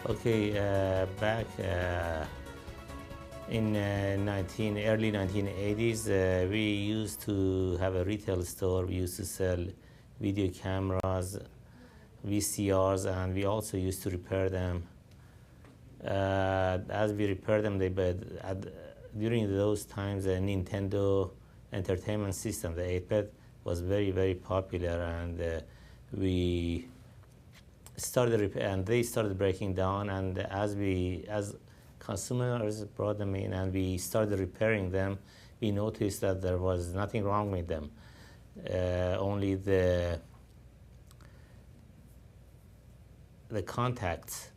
Okay, back in early 1980s, we used to have a retail store. We used to sell video cameras, VCRs, and we also used to repair them. As we repaired them, during those times, the Nintendo Entertainment System, the 8-bit, was very, very popular, and we started and they started breaking down. And as consumers brought them in and we started repairing them, we noticed that there was nothing wrong with them. Only the contacts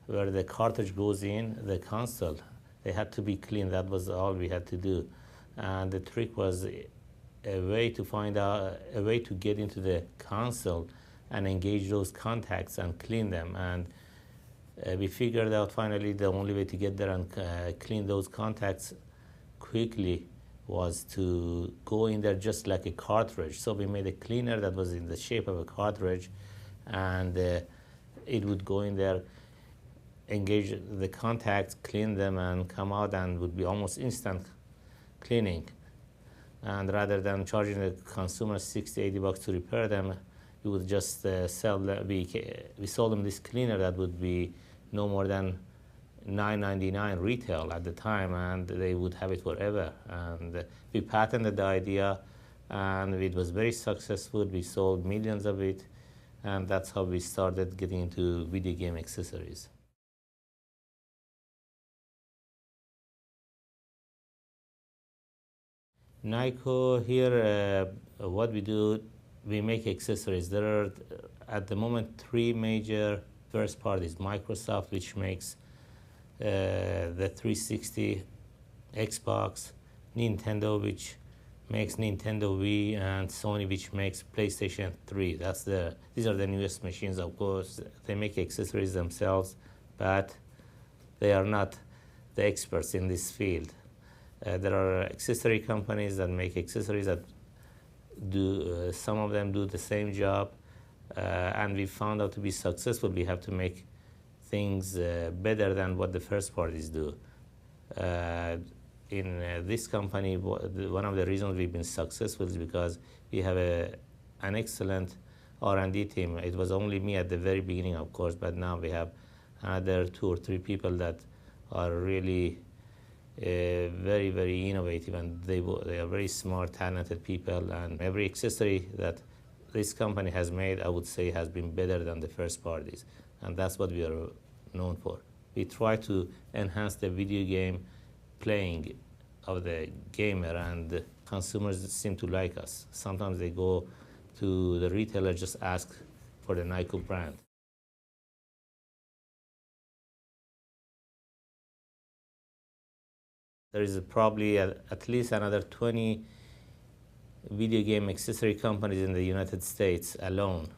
where the cartridge goes in the console, they had to be cleaned. That was all we had to do. And the trick was a way to find out a way to get into the console and engage those contacts and clean them. And we figured out finally the only way to get there and clean those contacts quickly was to go in there just like a cartridge. So we made a cleaner that was in the shape of a cartridge, and it would go in there, engage the contacts, clean them, and come out, and would be almost instant cleaning. And rather than charging the consumer $60, $80 to repair them, we would just sell them. We sold them this cleaner that would be no more than $9.99 retail at the time, and they would have it forever. And we patented the idea, and it was very successful. We sold millions of it, and that's how we started getting into video game accessories. NYKO here, what we do, we make accessories. There are, at the moment, three major first parties. Microsoft, which makes the 360, Xbox, Nintendo, which makes Nintendo Wii, and Sony, which makes PlayStation 3. These are the newest machines, of course. They make accessories themselves, but they are not the experts in this field. There are accessory companies that make accessories that do, some of them do the same job, and we found out to be successful. We have to make things better than what the first parties do. In this company, one of the reasons we've been successful is because we have an excellent R&D team. It was only me at the very beginning, of course, but now we have another 2 or 3 people that are really very, very innovative, and they are very smart, talented people. And every accessory that this company has made, I would say, has been better than the first parties, and that's what we are known for. We try to enhance the video game playing of the gamer, and consumers seem to like us. Sometimes they go to the retailer, just ask for the NYKO brand. There is probably at least another 20 video game accessory companies in the United States alone.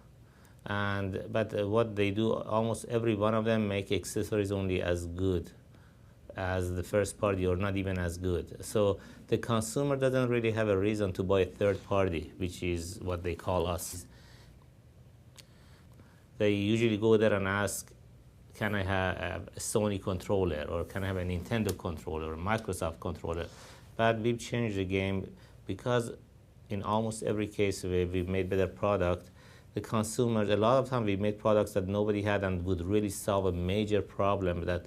But what they do, almost every one of them make accessories only as good as the first party, or not even as good. So the consumer doesn't really have a reason to buy a third party, which is what they call us. They usually go there and ask, can I have a Sony controller, or can I have a Nintendo controller, or a Microsoft controller? But we've changed the game, because in almost every case where we've made better product, the consumers, a lot of time we made products that nobody had and would really solve a major problem that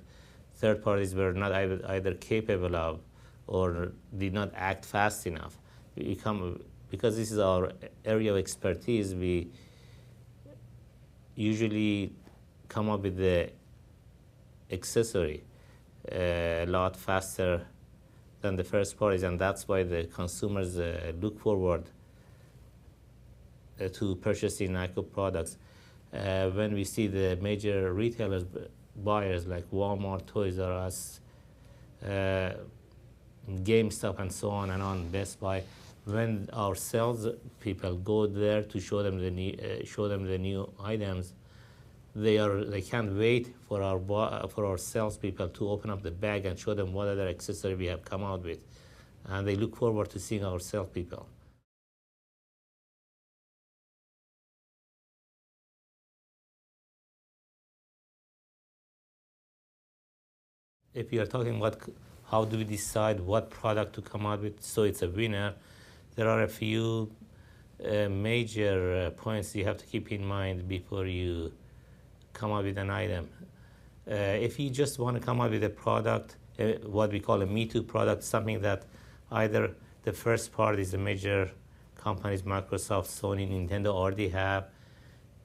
third parties were not either capable of or did not act fast enough. Because this is our area of expertise, we usually come up with the accessory a lot faster than the first parties, and that's why the consumers look forward to purchasing NYKO products. When we see the major retailers, buyers like Walmart, Toys R Us, GameStop, and so on and on, Best Buy, when our sales people go there to show them the new items, they can't wait for our salespeople to open up the bag and show them what other accessory we have come out with, and they look forward to seeing our salespeople. If you are talking about how do we decide what product to come out with so it's a winner, there are a few major points you have to keep in mind before you come up with an item. If you just want to come up with a product, what we call a Me Too product, something that either the first part is the major companies, Microsoft, Sony, Nintendo already have,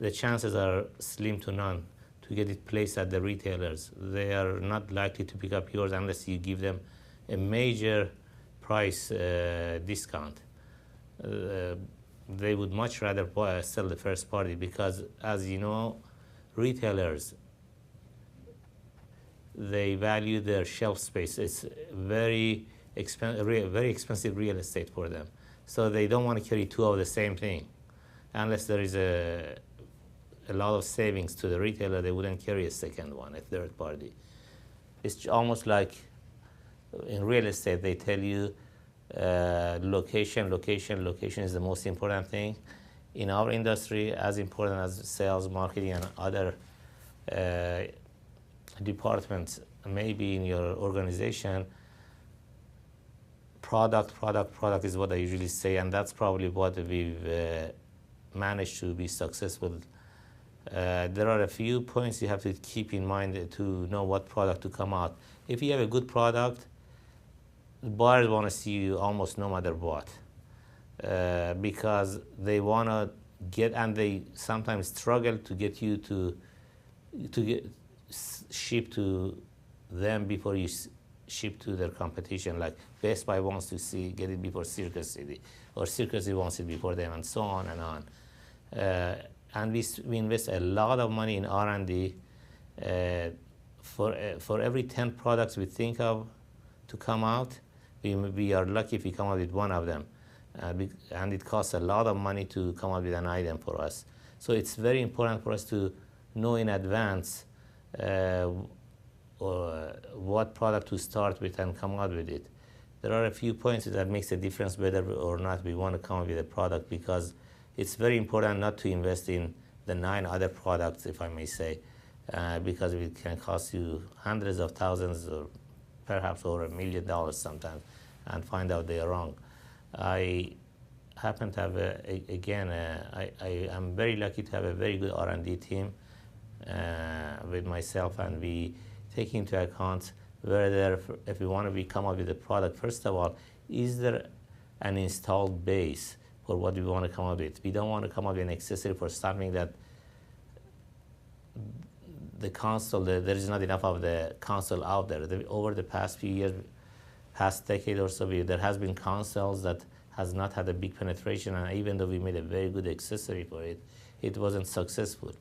the chances are slim to none to get it placed at the retailers. They are not likely to pick up yours unless you give them a major price discount. They would much rather sell the first party because, as you know, retailers, they value their shelf space. It's very expensive real estate for them. So they don't want to carry two of the same thing. Unless there is a lot of savings to the retailer, they wouldn't carry a second one, a third party. It's almost like in real estate, they tell you location is the most important thing. In our industry, as important as sales, marketing, and other departments maybe in your organization, product is what I usually say, and that's probably what we've managed to be successful. There are a few points you have to keep in mind to know what product to come out. If you have a good product, buyers want to see you almost no matter what, because they want to get, and they sometimes struggle to get you to get ship to them before you ship to their competition. Like Best Buy wants to get it before Circus City, or Circus City wants it before them, and so on and on. And we invest a lot of money in R&D. For every 10 products we think of to come out, we are lucky if we come out with one of them. And it costs a lot of money to come out with an item for us. So it's very important for us to know in advance what product to start with and come out with it. There are a few points that makes a difference whether or not we want to come up with a product, because it's very important not to invest in the 9 other products, if I may say, because it can cost you hundreds of thousands or perhaps over $1 million sometimes, and find out they are wrong. I happen to have, I am very lucky to have a very good R&D team with myself, and we take into account whether, if we want to come up with a product, first of all, is there an installed base for what we want to come up with? We don't want to come up with an accessory for something that the console, there is not enough of the console out there. Over the past few years, past decade or so, there has been consoles that has not had a big penetration, and even though we made a very good accessory for it, it wasn't successful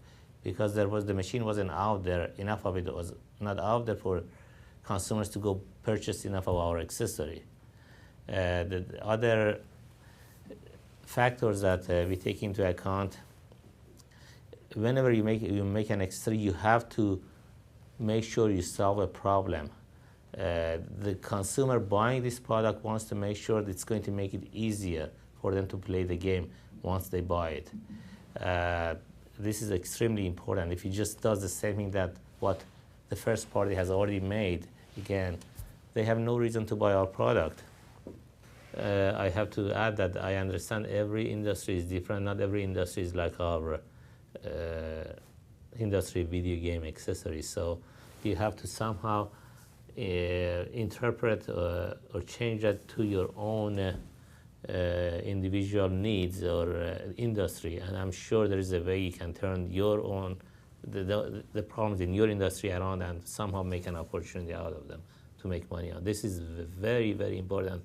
because the machine wasn't out there, enough of it was not out there for consumers to go purchase enough of our accessory. The other factors that we take into account, whenever you make an accessory, you have to make sure you solve a problem. The consumer buying this product wants to make sure that it's going to make it easier for them to play the game once they buy it. This is extremely important. If he just does the same thing that what the first party has already made, again, they have no reason to buy our product. I have to add that I understand every industry is different. Not every industry is like our industry, video game accessories. So you have to somehow interpret or change that to your own individual needs or industry. And I'm sure there is a way you can turn your own the problems in your industry around and somehow make an opportunity out of them to make money on. This is a very, very important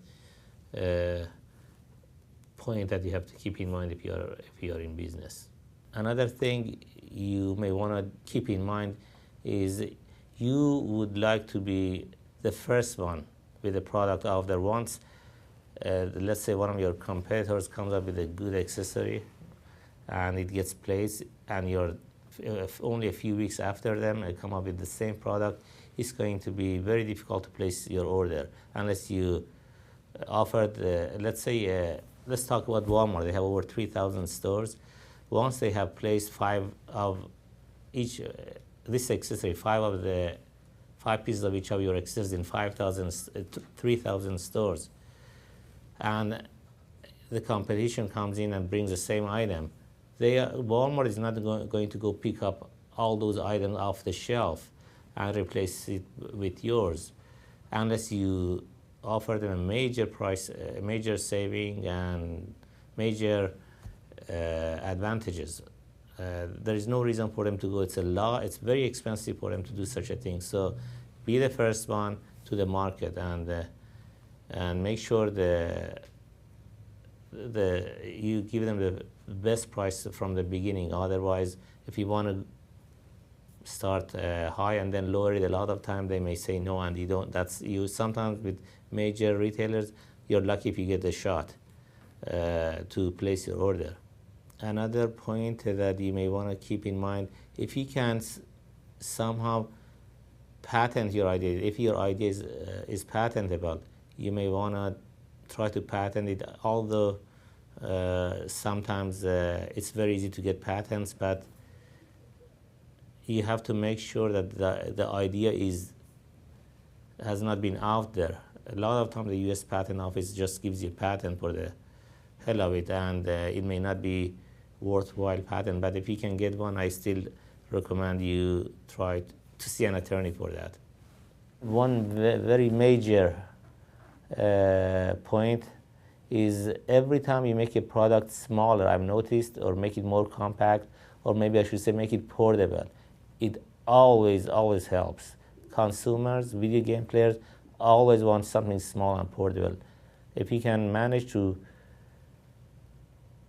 point that you have to keep in mind if you are in business. Another thing you may want to keep in mind is you would like to be the first one with a product out there. Once, let's say one of your competitors comes up with a good accessory and it gets placed, and you're only a few weeks after them and come up with the same product, it's going to be very difficult to place your order unless you offered, let's talk about Walmart. They have over 3,000 stores. Once they have placed 5 of each, this accessory, 5 5 pieces of each of your accessories in 3,000 stores, and the competition comes in and brings the same item, Walmart is not going to go pick up all those items off the shelf and replace it with yours, unless you offer them a major saving and major advantages. There is no reason for them to go. It's a law. It's very expensive for them to do such a thing. So be the first one to the market, and make sure you give them the best price from the beginning. Otherwise, if you want to start high and then lower it, a lot of time they may say no, and you don't. That's you. Sometimes with major retailers, you're lucky if you get a shot to place your order. Another point that you may want to keep in mind, if you can somehow patent your idea, if your idea is patentable, you may want to try to patent it, although sometimes it's very easy to get patents, but you have to make sure that the idea has not been out there. A lot of times the US Patent Office just gives you a patent for the hell of it, and it may not be worthwhile patent, but if you can get one, I still recommend you try to see an attorney for that. One very major point is every time you make a product smaller, I've noticed, or make it more compact, or maybe I should say make it portable, it always helps. Consumers, video game players, always want something small and portable. If you can manage to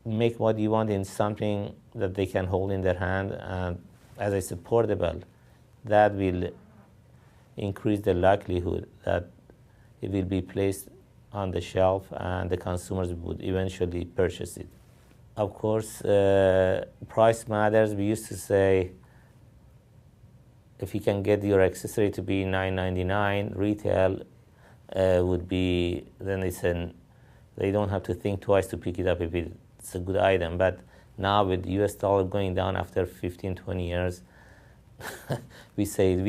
make what you want in something that they can hold in their hand, and as I said, portable, that will increase the likelihood that it will be placed on the shelf and the consumers would eventually purchase it. Of course, price matters. We used to say if you can get your accessory to be $9.99, retail would be, then they don't have to think twice to pick it up if it's a good item. But now with the US dollar going down after 15, 20 years, we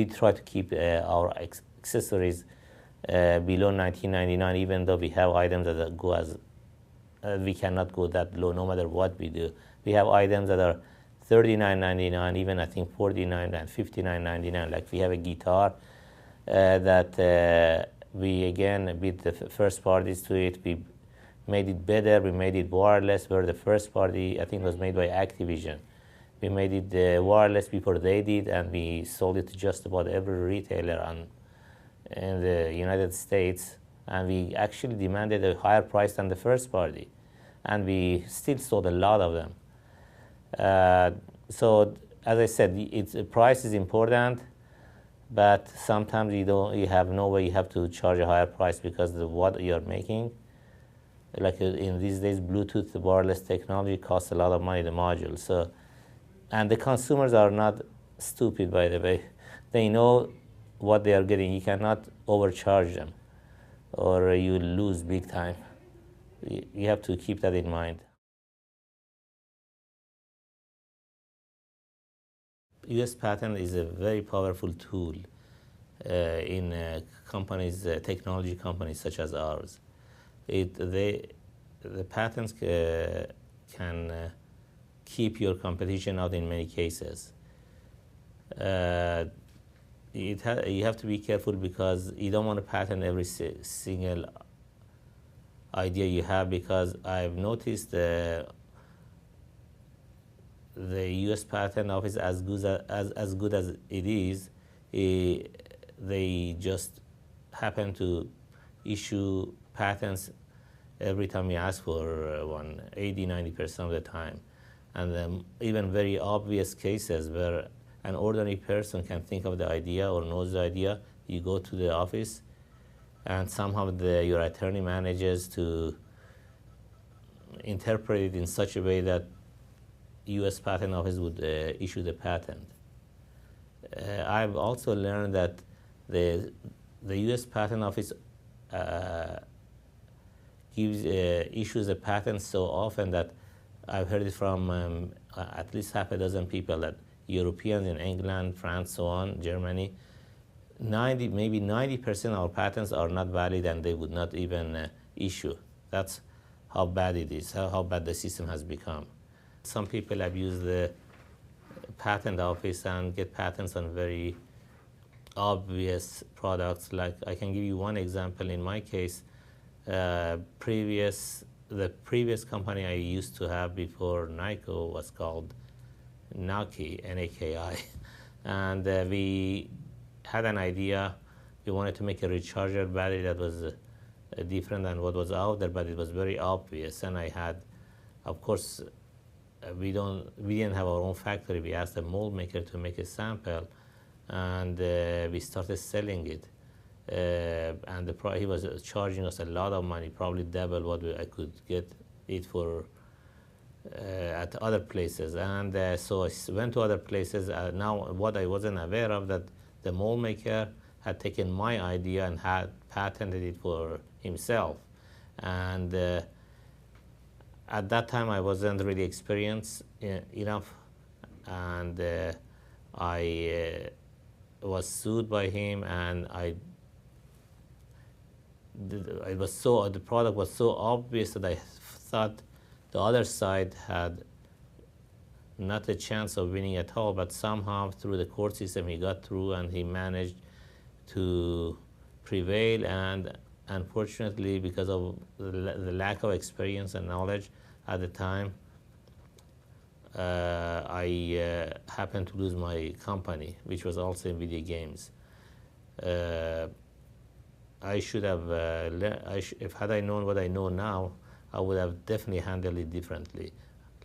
try to keep our accessories below $19.99, even though we have items that go we cannot go that low no matter what we do. We have items that are $39.99, even I think $49 and $59.99. Like we have a guitar that we, again, with the first parties to it, we made it better, we made it wireless. We're the first party, I think it was made by Activision. We made it wireless before they did, and we sold it to just about every retailer in the United States. And we actually demanded a higher price than the first party, and we still sold a lot of them. So, as I said, price is important, but sometimes you have no way. You have to charge a higher price because of what you're making. Like in these days, Bluetooth wireless technology costs a lot of money, the module. So, and the consumers are not stupid, by the way. They know what they are getting. You cannot overcharge them, or you lose big time. You have to keep that in mind. US patent is a very powerful tool in companies, technology companies such as ours. The patents can keep your competition out in many cases. You have to be careful because you don't want to patent every single idea you have, because I've noticed the U.S. Patent Office, as good as it is, they just happen to issue patents every time we ask for one, 80-90% of the time. And even very obvious cases where an ordinary person can think of the idea or knows the idea, you go to the office and somehow your attorney manages to interpret it in such a way that U.S. Patent Office would issue the patent. I've also learned that the U.S. Patent Office issues a patent so often that I've heard it from at least half a dozen people that Europeans in England, France, so on, Germany, maybe 90% of our patents are not valid and they would not even issue. That's how bad it is, how bad the system has become. Some people abuse the patent office and get patents on very obvious products. Like, I can give you one example. In my case, the previous company I used to have before NYKO was called Naghi, N-A-K-I. And we had an idea. We wanted to make a recharger battery that was different than what was out there, but it was very obvious. And I had, of course, we didn't have our own factory. We asked a mold maker to make a sample, and we started selling it. And he was charging us a lot of money, probably double what I could get it for at other places. And so I went to other places. Now, what I wasn't aware of, that the mold maker had taken my idea and had patented it for himself. And at that time, I wasn't really experienced enough, and I was sued by him, and the product was so obvious that I thought the other side had not a chance of winning at all. But somehow, through the court system, he got through and he managed to prevail. And unfortunately, because of the lack of experience and knowledge at the time, I happened to lose my company, which was also in video games. I should have, if had I known what I know now, I would have definitely handled it differently.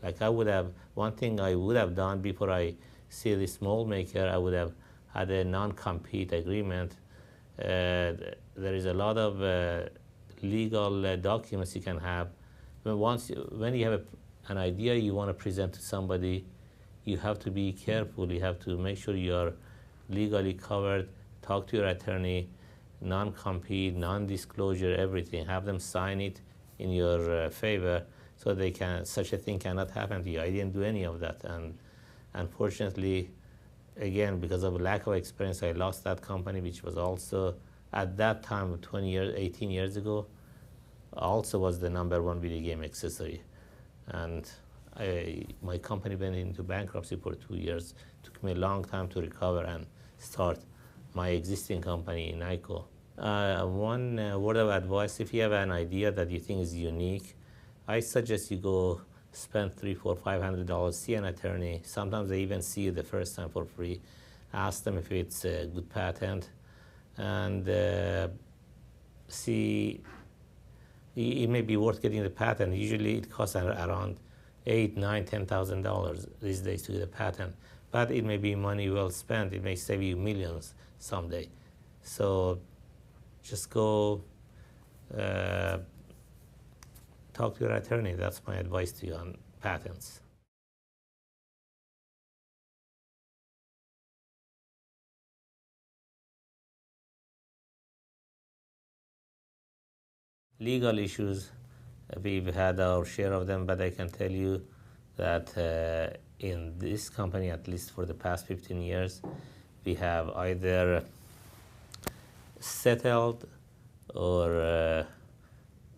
Like, one thing I would have done before I see this mold maker, I would have had a non-compete agreement. There is a lot of legal documents you can have. When you have an idea you want to present to somebody, you have to be careful. You have to make sure you are legally covered. Talk to your attorney, non-compete, non-disclosure, everything. Have them sign it in your favor, so such a thing cannot happen to you. I didn't do any of that, and unfortunately, again, because of lack of experience, I lost that company, which was also at that time, 18 years ago, also was the #1 video game accessory. And my company went into bankruptcy for 2 years. It took me a long time to recover and start my existing company, NYKO. One word of advice: if you have an idea that you think is unique, I suggest you go spend $300, $400, $500, see an attorney. Sometimes they even see you the first time for free. Ask them if it's a good patent, and see, it may be worth getting the patent. Usually it costs around $8,000, $9,000, $10,000 these days to get a patent, but it may be money well spent. It may save you millions someday. So just go talk to your attorney. That's my advice to you on patents. Legal issues, we've had our share of them, but I can tell you that in this company, at least for the past 15 years, we have either settled or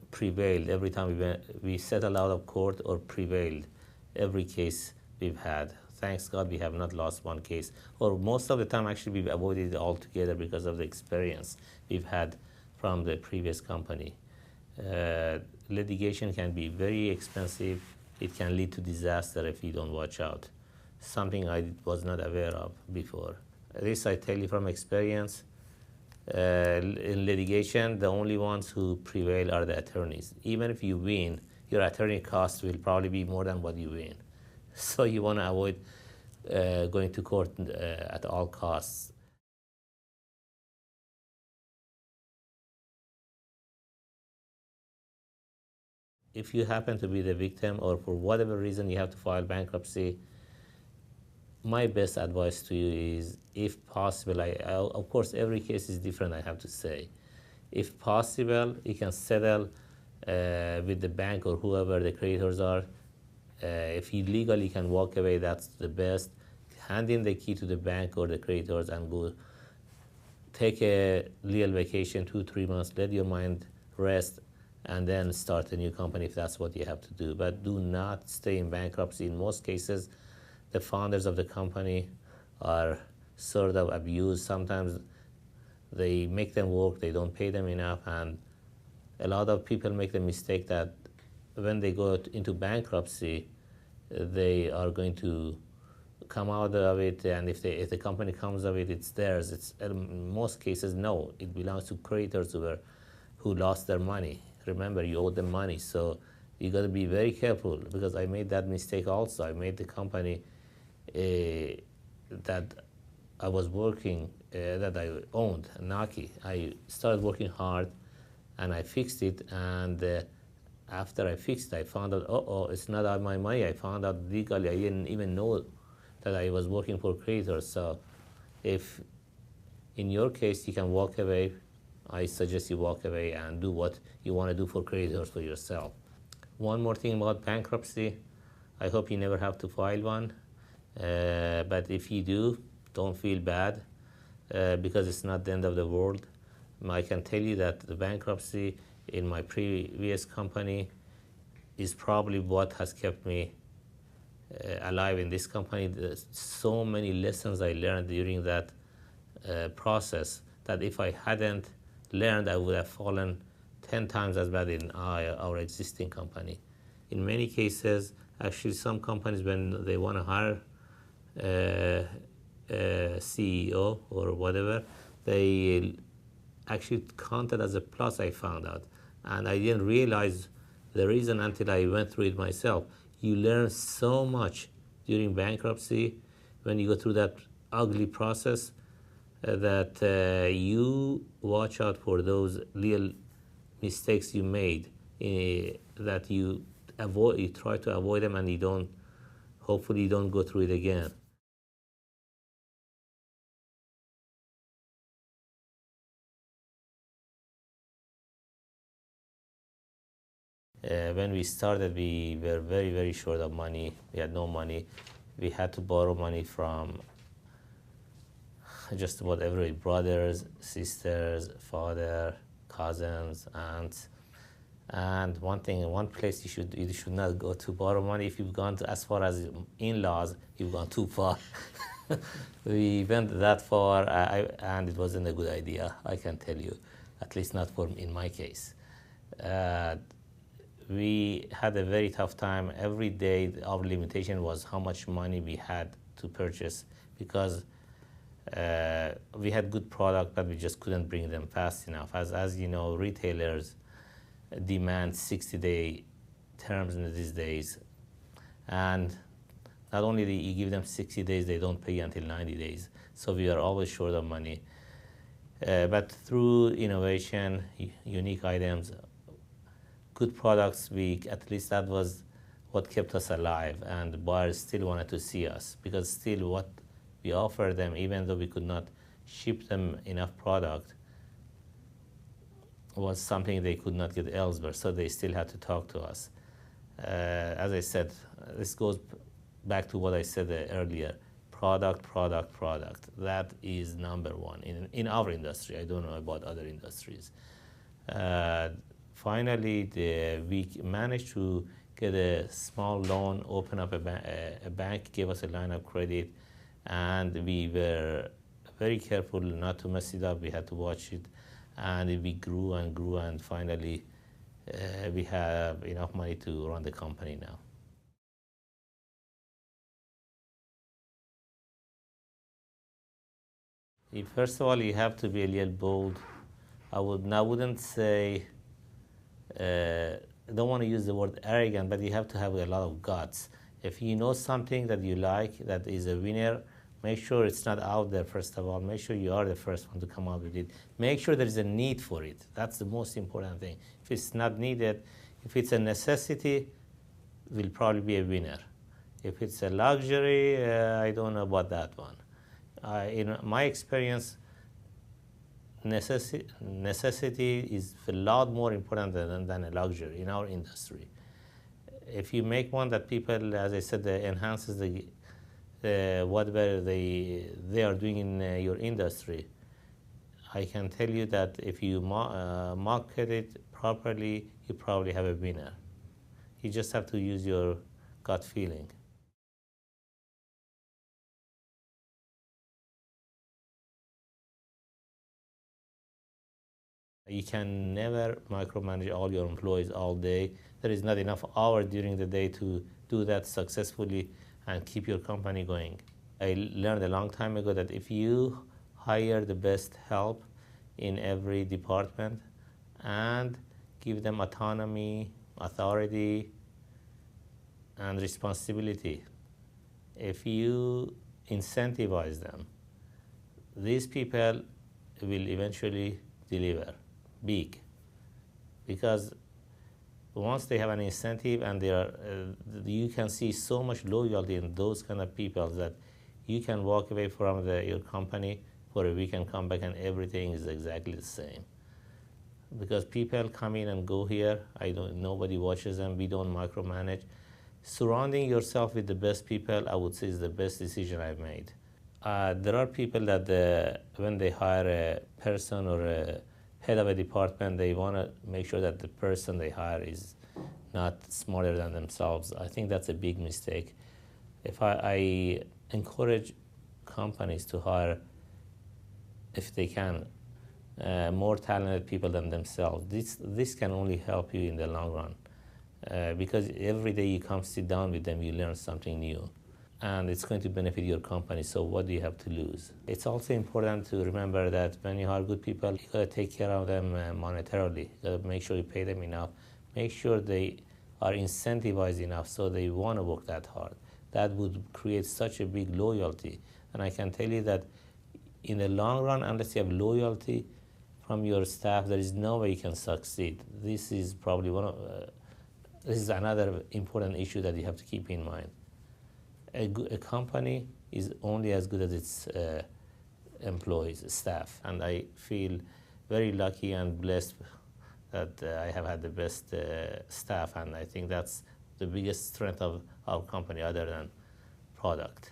prevailed. Every time we settled out of court or prevailed, every case we've had. Thanks God, we have not lost one case. Or most of the time, actually, we've avoided it altogether because of the experience we've had from the previous company. Litigation can be very expensive. It can lead to disaster if you don't watch out. Something I was not aware of before. This I tell you from experience. In litigation, the only ones who prevail are the attorneys. Even if you win, your attorney cost will probably be more than what you win. So you want to avoid going to court at all costs. If you happen to be the victim, or for whatever reason you have to file bankruptcy, my best advice to you is, if possible, of course every case is different, I have to say. If possible, you can settle with the bank or whoever the creditors are. If you legally can walk away, that's the best. Hand in the key to the bank or the creditors and go take a little vacation, 2-3 months, let your mind rest, and then start a new company if that's what you have to do. But do not stay in bankruptcy. In most cases, the founders of the company are sort of abused. Sometimes they make them work, they don't pay them enough, and a lot of people make the mistake that when they go into bankruptcy, they are going to come out of it, and if the company comes of it, it's theirs. It's in most cases, no, it belongs to creditors who lost their money. Remember, you owe them money, so you got to be very careful, because I made that mistake also. I made the company that I was working, that I owned, Naghi. I started working hard, and I fixed it, and after I fixed it, I found out, it's not my money. I found out legally, I didn't even know that I was working for creditors. So if in your case you can walk away, I suggest you walk away and do what you want to do for creditors for yourself. One more thing about bankruptcy, I hope you never have to file one, but if you do, don't feel bad, because it's not the end of the world. I can tell you that the bankruptcy in my previous company is probably what has kept me alive in this company. There's so many lessons I learned during that process that if I hadn't learned, I would have fallen 10 times as bad in our existing company. In many cases, actually, some companies, when they want to hire a CEO or whatever, they actually count it as a plus, I found out. And I didn't realize the reason until I went through it myself. You learn so much during bankruptcy when you go through that ugly process, that you watch out for those little mistakes you made, that you try to avoid them, and hopefully you don't go through it again. When we started, we were very, very short of money. We had no money. We had to borrow money from just about every brothers, sisters, father, cousins, aunts. And one place you should not go to borrow money. If you've gone as far as in-laws, you've gone too far. We went that far, and it wasn't a good idea, I can tell you, at least not in my case. We had a very tough time. Every day, our limitation was how much money we had to purchase, because we had good product, but we just couldn't bring them fast enough. As you know, retailers demand 60-day terms in these days, and not only do you give them 60 days, they don't pay until 90 days. So we are always short of money. But through innovation, unique items, good products, at least that was what kept us alive, and buyers still wanted to see us, because still what we offer them, even though we could not ship them enough product, was something they could not get elsewhere, so they still had to talk to us. As I said, this goes back to what I said earlier, product. That is number one in our industry. I don't know about other industries. Finally, we managed to get a small loan, open up a bank, gave us a line of credit, and we were very careful not to mess it up. We had to watch it, and we grew, and finally we have enough money to run the company now. First of all, you have to be a little bold. I wouldn't say, I don't want to use the word arrogant, but you have to have a lot of guts. If you know something that you like, that is a winner, make sure it's not out there, first of all. Make sure you are the first one to come up with it. Make sure there is a need for it. That's the most important thing. If it's not needed, if it's a necessity, it will probably be a winner. If it's a luxury, I don't know about that one. In my experience, necessity is a lot more important than a luxury in our industry. If you make one that people, as I said, enhances whatever they are doing in your industry, I can tell you that if you market it properly, you probably have a winner. You just have to use your gut feeling. You can never micromanage all your employees all day. There is not enough hours during the day to do that successfully and keep your company going. I learned a long time ago that if you hire the best help in every department and give them autonomy, authority, and responsibility, if you incentivize them, these people will eventually deliver big, because once they have an incentive and they are, you can see so much loyalty in those kind of people that you can walk away from your company for a week and come back and everything is exactly the same. Because people come in and go here, nobody watches them, we don't micromanage. Surrounding yourself with the best people, I would say, is the best decision I've made. There are people that when they hire a person or a head of a department, they want to make sure that the person they hire is not smarter than themselves. I think that's a big mistake. If I encourage companies to hire, if they can, more talented people than themselves. This can only help you in the long run, because every day you come sit down with them, you learn something new, and it's going to benefit your company. So what do you have to lose? It's also important to remember that when you hire good people, you got to take care of them monetarily. You got to make sure you pay them enough. Make sure they are incentivized enough so they want to work that hard. That would create such a big loyalty. And I can tell you that in the long run, unless you have loyalty from your staff, there is no way you can succeed. This is probably this is another important issue that you have to keep in mind. A company is only as good as its employees, staff, and I feel very lucky and blessed that I have had the best staff, and I think that's the biggest strength of our company other than product.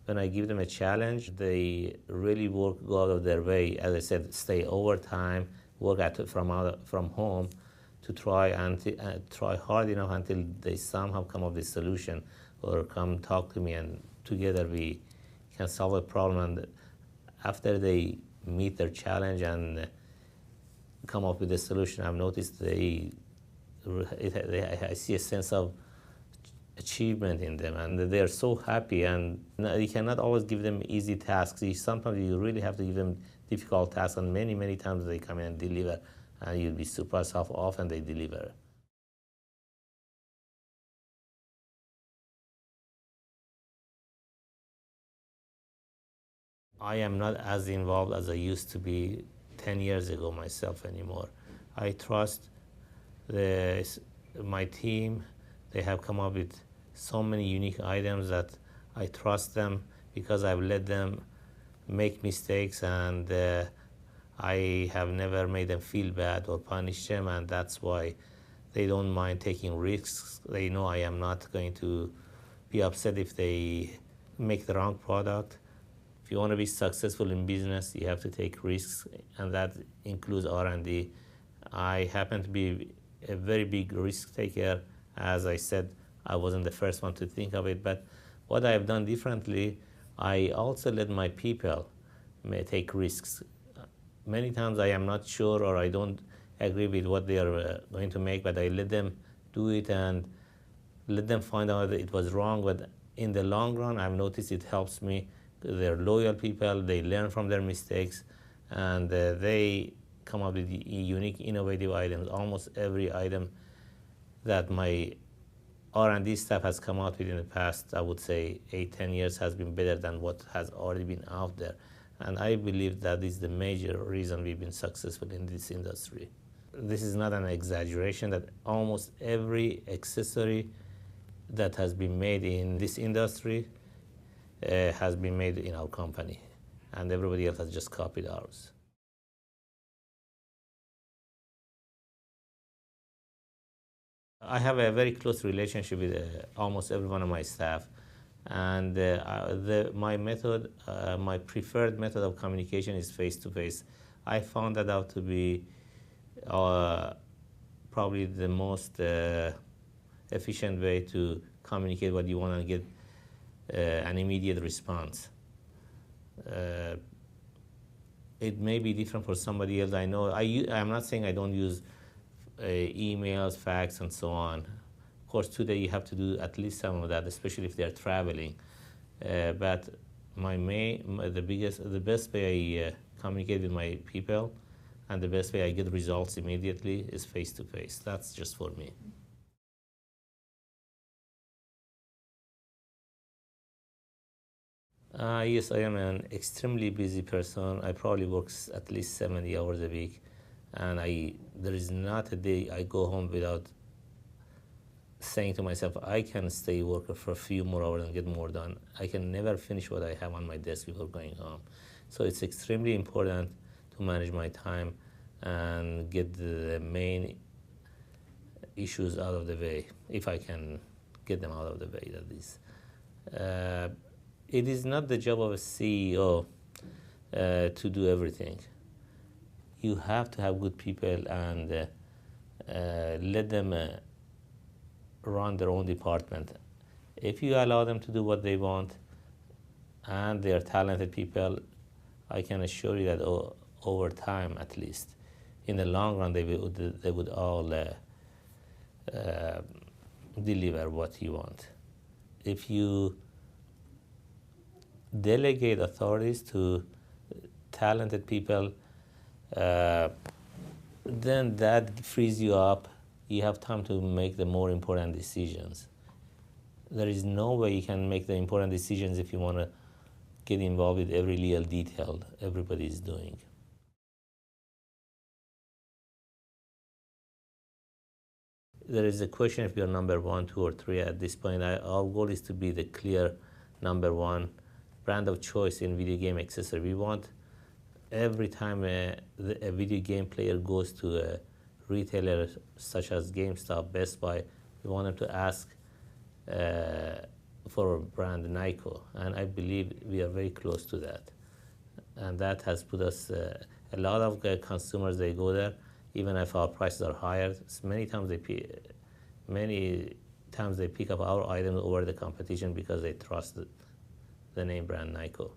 When I give them a challenge, they really go out of their way, as I said, stay overtime, work from home to try hard enough until they somehow come up with a solution or come talk to me, and together we can solve a problem. And after they meet their challenge and come up with a solution, I've noticed I see a sense of achievement in them, and they are so happy. And you cannot always give them easy tasks. Sometimes you really have to give them difficult tasks, and many times they come in and deliver, and you'll be surprised how often they deliver. I am not as involved as I used to be 10 years ago myself anymore. I trust my team. They have come up with so many unique items that I trust them because I've let them make mistakes, and I have never made them feel bad or punish them, and that's why they don't mind taking risks. They know I am not going to be upset if they make the wrong product. If you want to be successful in business, you have to take risks, and that includes R&D. I happen to be a very big risk taker. As I said, I wasn't the first one to think of it, but what I have done differently, I also let my people take risks. Many times I am not sure or I don't agree with what they are going to make, but I let them do it and let them find out that it was wrong. But in the long run, I've noticed it helps me. They're loyal people, they learn from their mistakes, and they come up with unique, innovative items. Almost every item that my R&D staff has come out with in the past, I would say 8-10 years, has been better than what has already been out there. And I believe that is the major reason we've been successful in this industry. This is not an exaggeration, that almost every accessory that has been made in this industry has been made in our company, and everybody else has just copied ours. I have a very close relationship with almost every one of my staff, and my preferred method of communication is face-to-face. I found that out to be probably the most efficient way to communicate what you want and get an immediate response. It may be different for somebody else. I know I'm not saying I don't use emails, fax, and so on. Of course, today you have to do at least some of that, especially if they're traveling. But the best way I communicate with my people, and the best way I get results immediately is face to face. That's just for me. Yes, I am an extremely busy person. I probably work at least 70 hours a week, and there is not a day I go home without saying to myself, I can stay working for a few more hours and get more done. I can never finish what I have on my desk before going home. So it's extremely important to manage my time and get the main issues out of the way, if I can get them out of the way, that is. It is not the job of a CEO to do everything. You have to have good people and let them run their own department. If you allow them to do what they want, and they are talented people, I can assure you that over time, at least, in the long run, they would all deliver what you want. If you delegate authorities to talented people, then that frees you up. You have time to make the more important decisions. There is no way you can make the important decisions if you want to get involved with every little detail everybody is doing. There is a question if you're number 1, 2, or 3 at this point. Our goal is to be the clear number 1 brand of choice in video game accessory. We want every time a video game player goes to a retailer such as GameStop, Best Buy, we want them to ask for brand NYKO, and I believe we are very close to that. And that has put us, a lot of consumers, they go there, even if our prices are higher. Many times they pick up our items over the competition because they trust the name brand NYKO.